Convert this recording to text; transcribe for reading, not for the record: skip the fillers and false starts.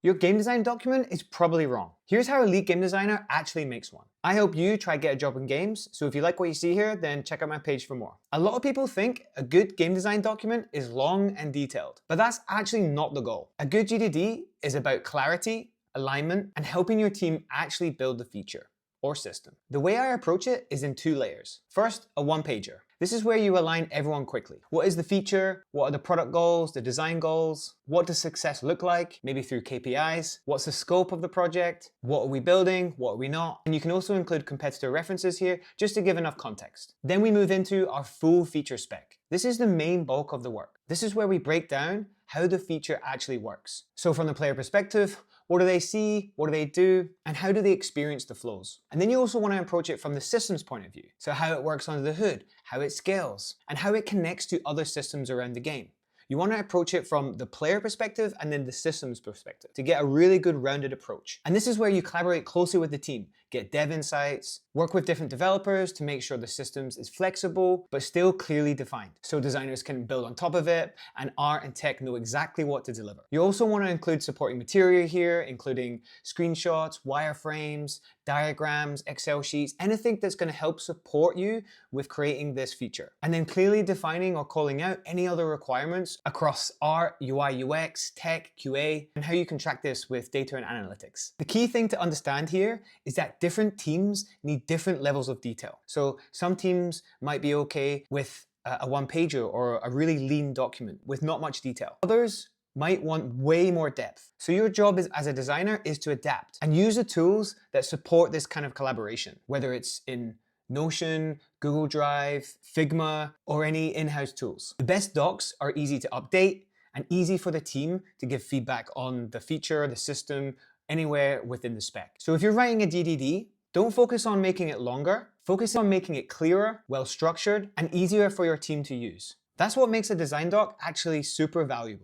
Your game design document is probably wrong. Here's how a lead game designer actually makes one. I hope you try get a job in games, so if you like what you see here, then check out my page for more. A lot of people think a good game design document is long and detailed, but that's actually not the goal. A good GDD is about clarity, alignment, and helping your team actually build the feature or system. The way I approach it is in two layers. First, a one-pager. This is where you align everyone quickly. What is the feature? What are the product goals, the design goals? What does success look like? Maybe through KPIs. What's the scope of the project? What are we building? What are we not? And you can also include competitor references here just to give enough context. Then we move into our full feature spec. This is the main bulk of the work. This is where we break down how the feature actually works. So from the player perspective, what do they see? What do they do? And how do they experience the flows? And then you also want to approach it from the systems point of view. So how it works under the hood, how it scales, and how it connects to other systems around the game. You want to approach it from the player perspective and then the systems perspective to get a really good rounded approach. And this is where you collaborate closely with the team, get dev insights, work with different developers to make sure the systems is flexible but still clearly defined so designers can build on top of it and art and tech know exactly what to deliver. You also want to include supporting material here, including screenshots, wireframes, diagrams, Excel sheets, anything that's going to help support you with creating this feature. And then clearly defining or calling out any other requirements across art, UI, UX, tech, QA, and how you can track this with data and analytics. The key thing to understand here is that different teams need different levels of detail. So some teams might be okay with a one-pager or a really lean document with not much detail. Others might want way more depth. So your job as a designer is to adapt and use the tools that support this kind of collaboration, whether it's in Notion, Google Drive, Figma, or any in-house tools. The best docs are easy to update and easy for the team to give feedback on the feature, the system, anywhere within the spec. So if you're writing a DDD, don't focus on making it longer, focus on making it clearer, well-structured, and easier for your team to use. That's what makes a design doc actually super valuable.